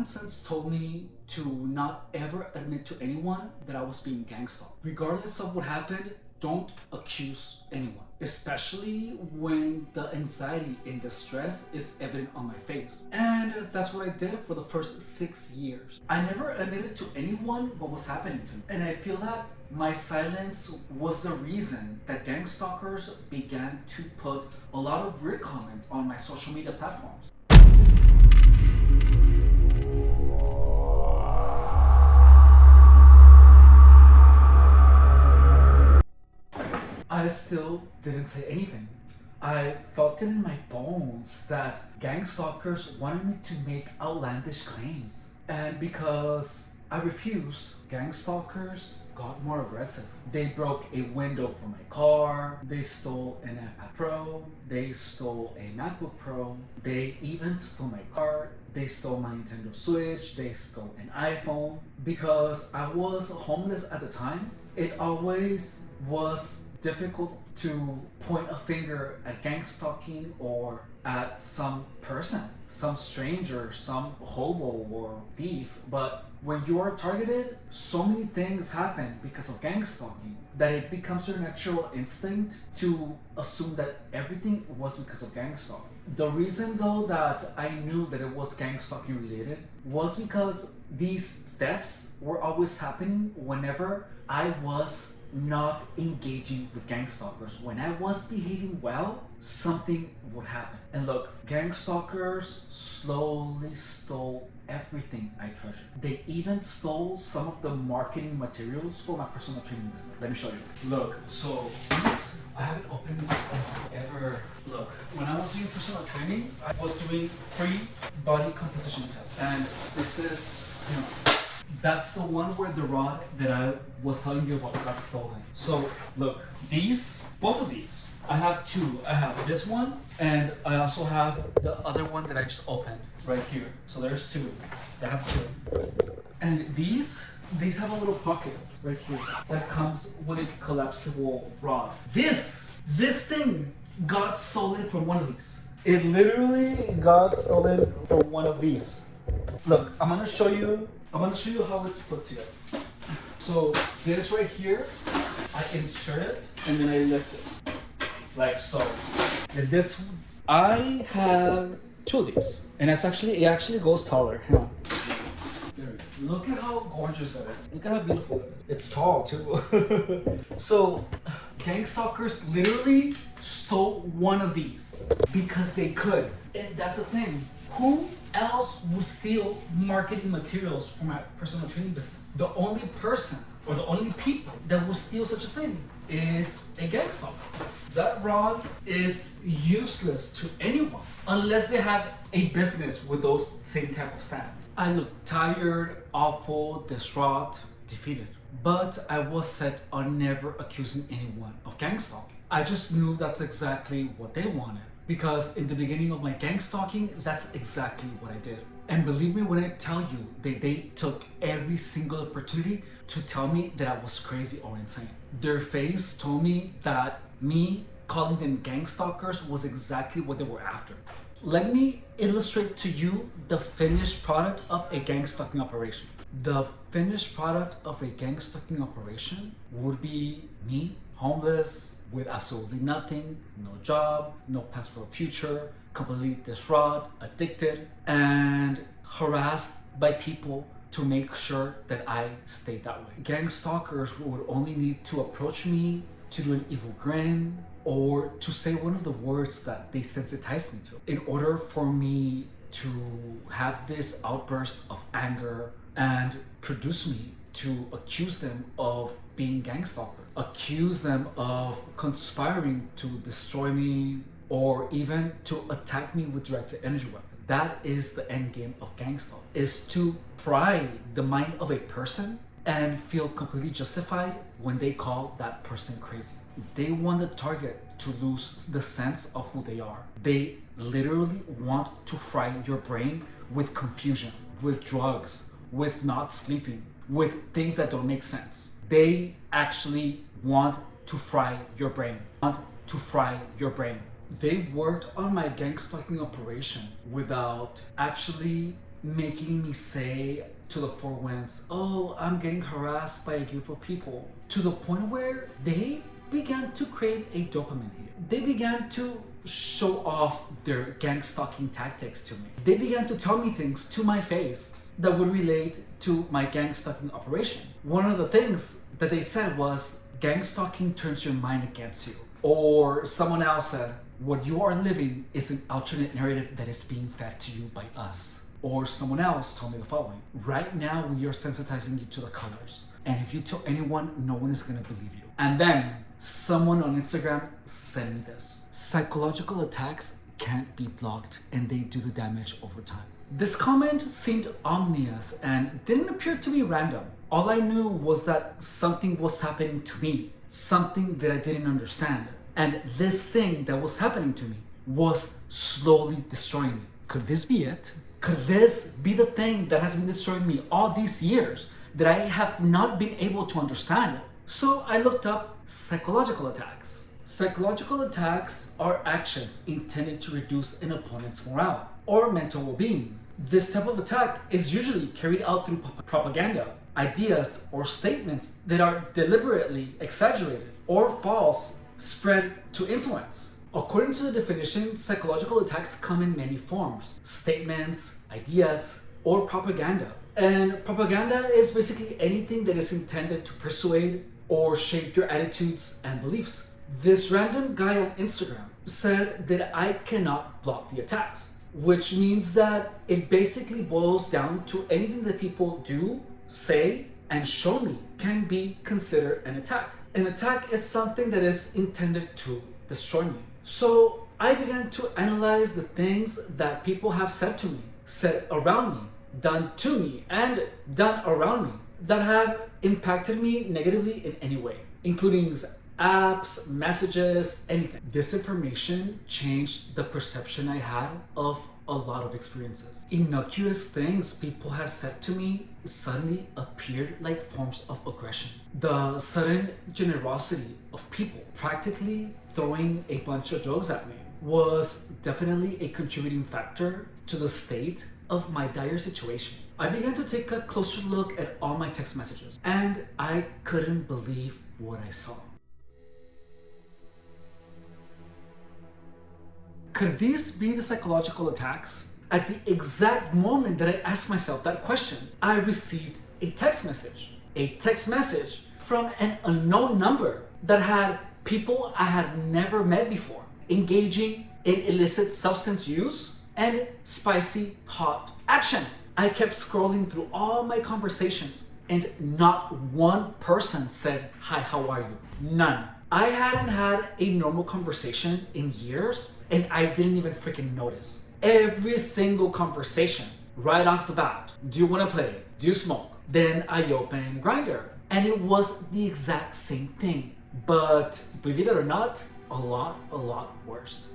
sense told me to not ever admit to anyone that I was being gang stalked. Regardless of what happened, don't accuse anyone, especially when the anxiety and the stress is evident on my face. And that's what I did for the first 6 years. I never admitted to anyone what was happening to me. And I feel that my silence was the reason that gang stalkers began to put a lot of weird comments on my social media platforms. I still didn't say anything. I felt it in my bones that gang stalkers wanted me to make outlandish claims. And because I refused, gang stalkers got more aggressive. They broke a window from my car, they stole an iPad Pro, they stole a MacBook Pro, they even stole my car, they stole my Nintendo Switch, they stole an iPhone. Because I was homeless at the time, it always was difficult to point a finger at gang stalking or at some person, some stranger, some hobo or thief. But when you are targeted, so many things happen because of gang stalking that it becomes your natural instinct to assume that everything was because of gang stalking. The reason though that I knew that it was gang stalking related was because these thefts were always happening whenever I was not engaging with gang stalkers. When I was behaving well, something would happen. And look, gang stalkers slowly stole everything I treasured. They even stole some of the marketing materials for my personal training business. Let me show you. Look, so these, I haven't opened these ever. Look, when I was doing personal training, I was doing free body composition tests. And this is, that's the one where the rod that I was telling you about got stolen. So look, these, both of these, I have two. I have this one and I also have the other one that I just opened right here. So there's two. I have two. And these have a little pocket right here that comes with a collapsible rod. This thing got stolen from one of these. It literally got stolen from one of these. Look, I'm gonna show you how it's put together. So this right here, I insert it and then I lift it, like so. And this, I have two of these, and it actually goes taller. Hang on. Look at how gorgeous it is. Look at how beautiful it is. It's tall too. So, gang stalkers literally stole one of these because they could. And that's the thing. Who else would steal marketing materials for my personal training business? The only person or the only people that would steal such a thing is a gang stalker. That rod is useless to anyone unless they have a business with those same type of stands. I look tired, awful, distraught, defeated. But I was set on never accusing anyone of gang stalking. I just knew that's exactly what they wanted. Because in the beginning of my gang stalking, that's exactly what I did. And believe me when I tell you, they took every single opportunity to tell me that I was crazy or insane. Their face told me that me calling them gang stalkers was exactly what they were after. Let me illustrate to you the finished product of a gang stalking operation. The finished product of a gang stalking operation would be me, homeless, with absolutely nothing, no job, no plans for a future, completely distraught, addicted, and harassed by people to make sure that I stayed that way. Gang stalkers would only need to approach me, to do an evil grin, or to say one of the words that they sensitized me to in order for me to have this outburst of anger and produce me to accuse them of being gang stalker, accuse them of conspiring to destroy me or even to attack me with directed energy weapon. That is the end game of gang stalking, is to pry the mind of a person and feel completely justified when they call that person crazy. They want the target to lose the sense of who they are. They literally want to fry your brain with confusion, with drugs, with not sleeping, with things that don't make sense. They actually want to fry your brain. They worked on my gang stalking operation without actually making me say to the four winds, oh, I'm getting harassed by a group of people, to the point where they began to crave a dopamine hit. They began to show off their gang stalking tactics to me. They began to tell me things to my face that would relate to my gang stalking operation. One of the things that they said was, gang stalking turns your mind against you. Or someone else said, what you are living is an alternate narrative that is being fed to you by us. Or someone else told me the following, right now we are sensitizing you to the colors. And if you tell anyone, no one is gonna believe you. And then someone on Instagram sent me this. Psychological attacks can't be blocked and they do the damage over time. This comment seemed ominous and didn't appear to be random. All I knew was that something was happening to me, something that I didn't understand. And this thing that was happening to me was slowly destroying me. Could this be it? Could this be the thing that has been destroying me all these years that I have not been able to understand? So I looked up psychological attacks. Psychological attacks are actions intended to reduce an opponent's morale or mental well-being. This type of attack is usually carried out through propaganda, ideas or statements that are deliberately exaggerated or false, spread to influence. According to the definition, psychological attacks come in many forms: statements, ideas, or propaganda. And propaganda is basically anything that is intended to persuade or shape your attitudes and beliefs. This random guy on Instagram said that I cannot block the attacks, which means that it basically boils down to anything that people do, say, and show me can be considered an attack. An attack is something that is intended to destroy me. So I began to analyze the things that people have said to me, said around me, done to me, and done around me that have impacted me negatively in any way, including apps, messages, anything. This information changed the perception I had of a lot of experiences. Innocuous things people had said to me suddenly appeared like forms of aggression. The sudden generosity of people practically throwing a bunch of drugs at me was definitely a contributing factor to the state of my dire situation. I began to take a closer look at all my text messages, and I couldn't believe what I saw. Could these be the psychological attacks? At the exact moment that I asked myself that question, I received a text message. A text message from an unknown number that had people I had never met before engaging in illicit substance use and spicy hot action. I kept scrolling through all my conversations and not one person said, "Hi, how are you?" None. I hadn't had a normal conversation in years and I didn't even freaking notice. Every single conversation, right off the bat, do you want to play? Do you smoke? Then I opened Grindr and it was the exact same thing. But believe it or not, a lot worse.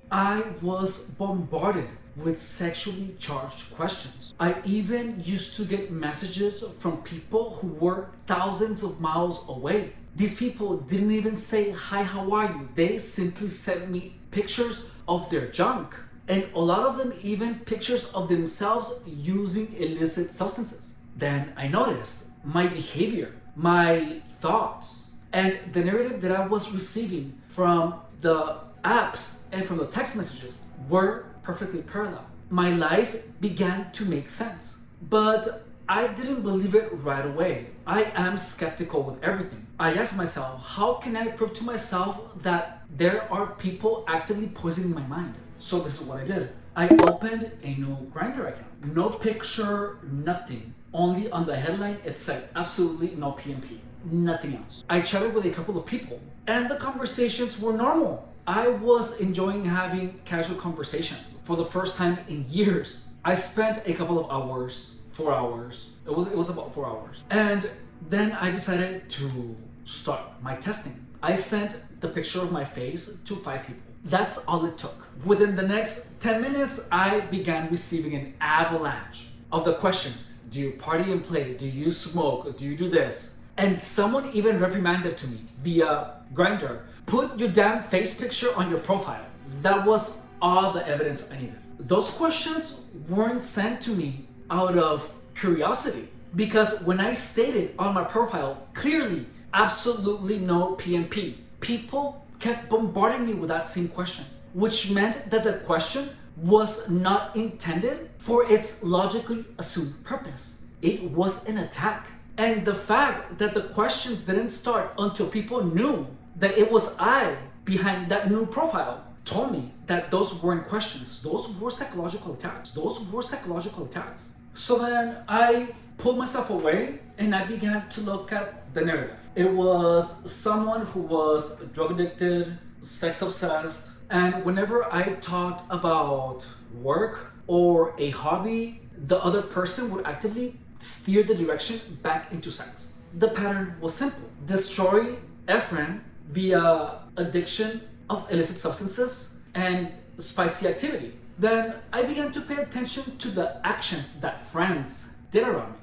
I was bombarded with sexually charged questions. I even used to get messages from people who were thousands of miles away. These people didn't even say, "Hi, how are you?" They simply sent me pictures of their junk. And a lot of them even pictures of themselves using illicit substances. Then I noticed my behavior, my thoughts, and the narrative that I was receiving from the apps and from the text messages were perfectly parallel. My life began to make sense, but I didn't believe it right away. I am skeptical with everything. I asked myself, how can I prove to myself that there are people actively poisoning my mind? So this is what I did. I opened a new Grindr account. No picture, nothing. Only on the headline it said absolutely no PMP. Nothing else. I chatted with a couple of people and the conversations were normal. I was enjoying having casual conversations for the first time in years. I spent a couple of hours, 4 hours. It was about 4 hours. And then I decided to start my testing. I sent the picture of my face to 5 people. That's all it took. Within the next 10 minutes, I began receiving an avalanche of the questions. Do you party and play? Do you smoke? Do you do this? And someone even reprimanded to me via Grindr, put your damn face picture on your profile. That was all the evidence I needed. Those questions weren't sent to me out of curiosity, because when I stated on my profile clearly, absolutely no PMP, people kept bombarding me with that same question, which meant that the question was not intended for its logically assumed purpose. It was an attack. And the fact that the questions didn't start until people knew that it was I behind that new profile told me that those weren't questions. Those were psychological attacks. Those were psychological attacks. So then I pulled myself away and I began to look at the narrative. It was someone who was drug addicted, sex obsessed, and whenever I talked about work or a hobby, the other person would actively steer the direction back into sex. The pattern was simple: destroy Efren via addiction of illicit substances and spicy activity. Then I began to pay attention to the actions that friends did around me.